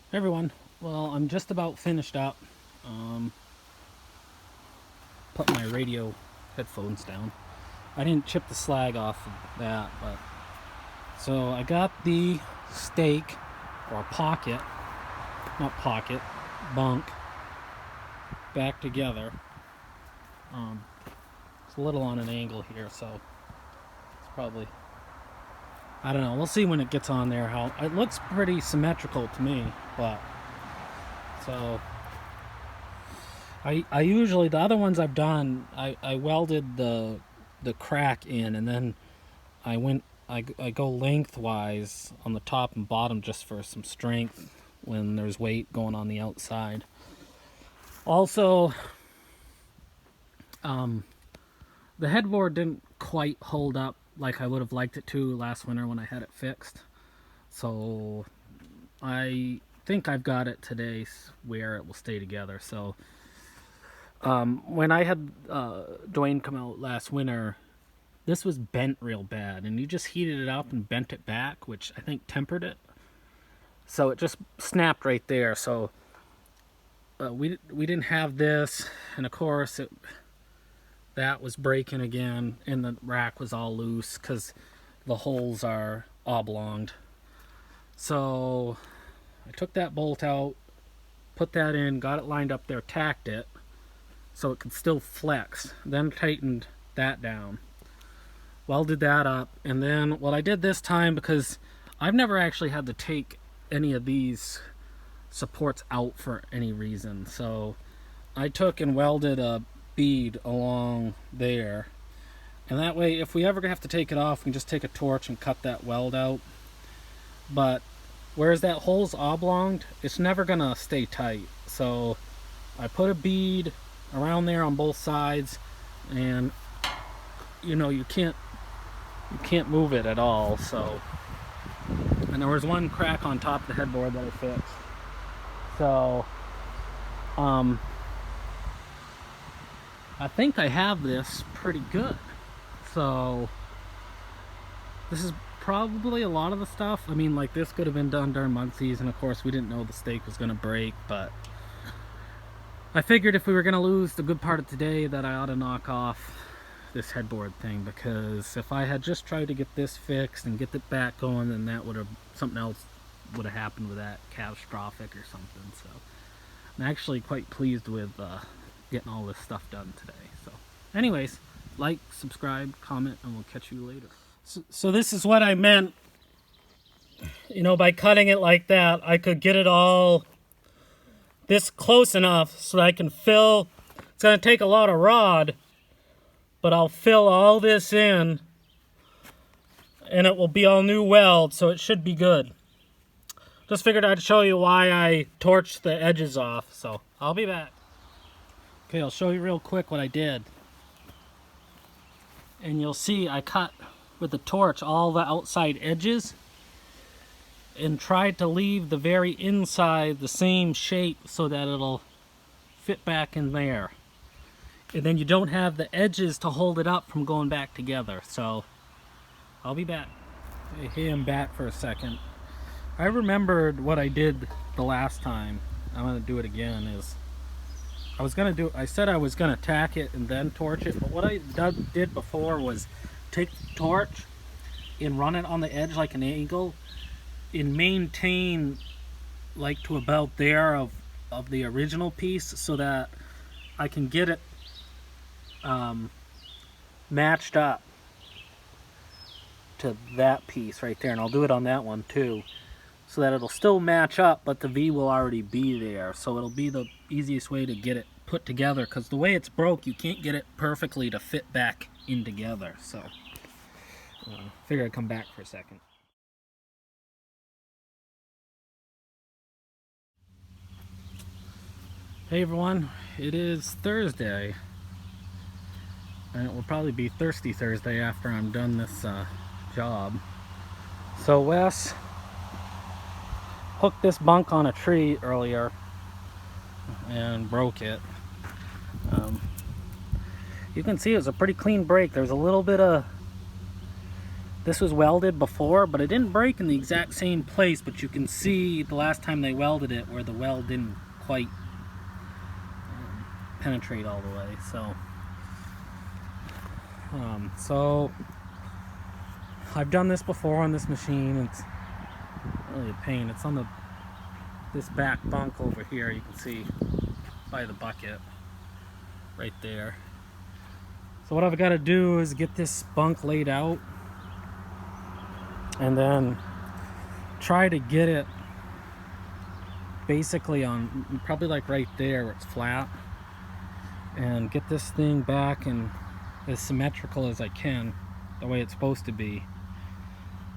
Hey everyone. Well, I'm just about finished up. Put my radio headphones down. I didn't chip the slag off of that, but so I got the stake or pocket, not pocket, bunk back together. It's a little on an angle here, so it's probably, I don't know. We'll see when it gets on there. How it looks pretty symmetrical to me, but so I usually, the other ones I've done, I welded the crack in, and then I go lengthwise on the top and bottom just for some strength when there's weight going on the outside. Also, the headboard didn't quite hold up like I would have liked it to last winter when I had it fixed. So I think I've got it today where it will stay together. So when I had Dwayne come out last winter, this was bent real bad, and you just heated it up and bent it back, which I think tempered it. So it just snapped right there. So we didn't have this, and of course that was breaking again, and the rack was all loose because the holes are oblonged. So I took that bolt out, put that in, got it lined up there, tacked it so it could still flex, then tightened that down, welded that up, and then what I did this time, because I've never actually had to take any of these supports out for any reason, so I took and welded a bead along there, and that way if we ever have to take it off, we can just take a torch and cut that weld out. But whereas that hole's oblonged, it's never gonna stay tight, so I put a bead around there on both sides, and you can't move it at all. So, and there was one crack on top of the headboard that I fixed. So I think I have this pretty good. So this is probably a lot of the stuff. I mean, like, this could have been done during mud season. Of course, we didn't know the stake was going to break, but I figured if we were going to lose the good part of today, that I ought to knock off this headboard thing, because if I had just tried to get this fixed and get it back going, then that would have, something else would have happened with that, catastrophic or something. So I'm actually quite pleased with getting all this stuff done today. So anyways, like, subscribe, comment, and we'll catch you later. So this is what I meant, by cutting it like that. I could get it all this close enough so that I can fill. It's going to take a lot of rod, but I'll fill all this in, and it will be all new weld, so it should be good. Just figured I'd show you why I torched the edges off, so I'll be back. Okay, I'll show you real quick what I did. And you'll see I cut with the torch all the outside edges and tried to leave the very inside the same shape so that it'll fit back in there. And then you don't have the edges to hold it up from going back together. So I'll be back. Hey, I'm back for a second. I remembered what I did the last time. I'm gonna do it again. I said I was gonna tack it and then torch it, but what I did before was take the torch and run it on the edge like an angle and maintain like to about there of the original piece, so that I can get it matched up to that piece right there, and I'll do it on that one too, so that it'll still match up, but the V will already be there. So it'll be the easiest way to get it put together, because the way it's broke, you can't get it perfectly to fit back in together. So figure I'd come back for a second. Hey everyone, it is Thursday, and it will probably be Thirsty Thursday after I'm done this job. So Wes hooked this bunk on a tree earlier and broke it. You can see it was a pretty clean break. There's This was welded before, but it didn't break in the exact same place, but you can see the last time they welded it where the weld didn't quite penetrate all the way. So I've done this before on this machine. It's really a pain. It's on this back bunk over here. You can see by the bucket right there. So what I've got to do is get this bunk laid out and then try to get it basically on probably like right there where it's flat, and get this thing back and as symmetrical as I can, the way it's supposed to be.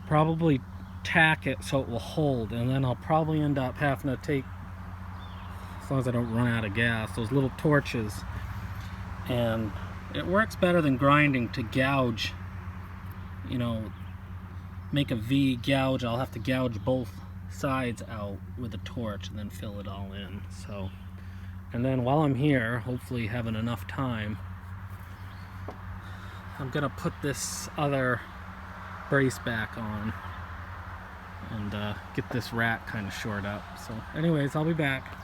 Probably tack it so it will hold, and then I'll probably end up having to take, as long as I don't run out of gas, those little torches, and it works better than grinding to gouge, you know, make a V gouge. I'll have to gouge both sides out with a torch and then fill it all in. So, and then while I'm here, hopefully having enough time, I'm gonna put this other brace back on and get this rack kind of shored up. So anyways, I'll be back.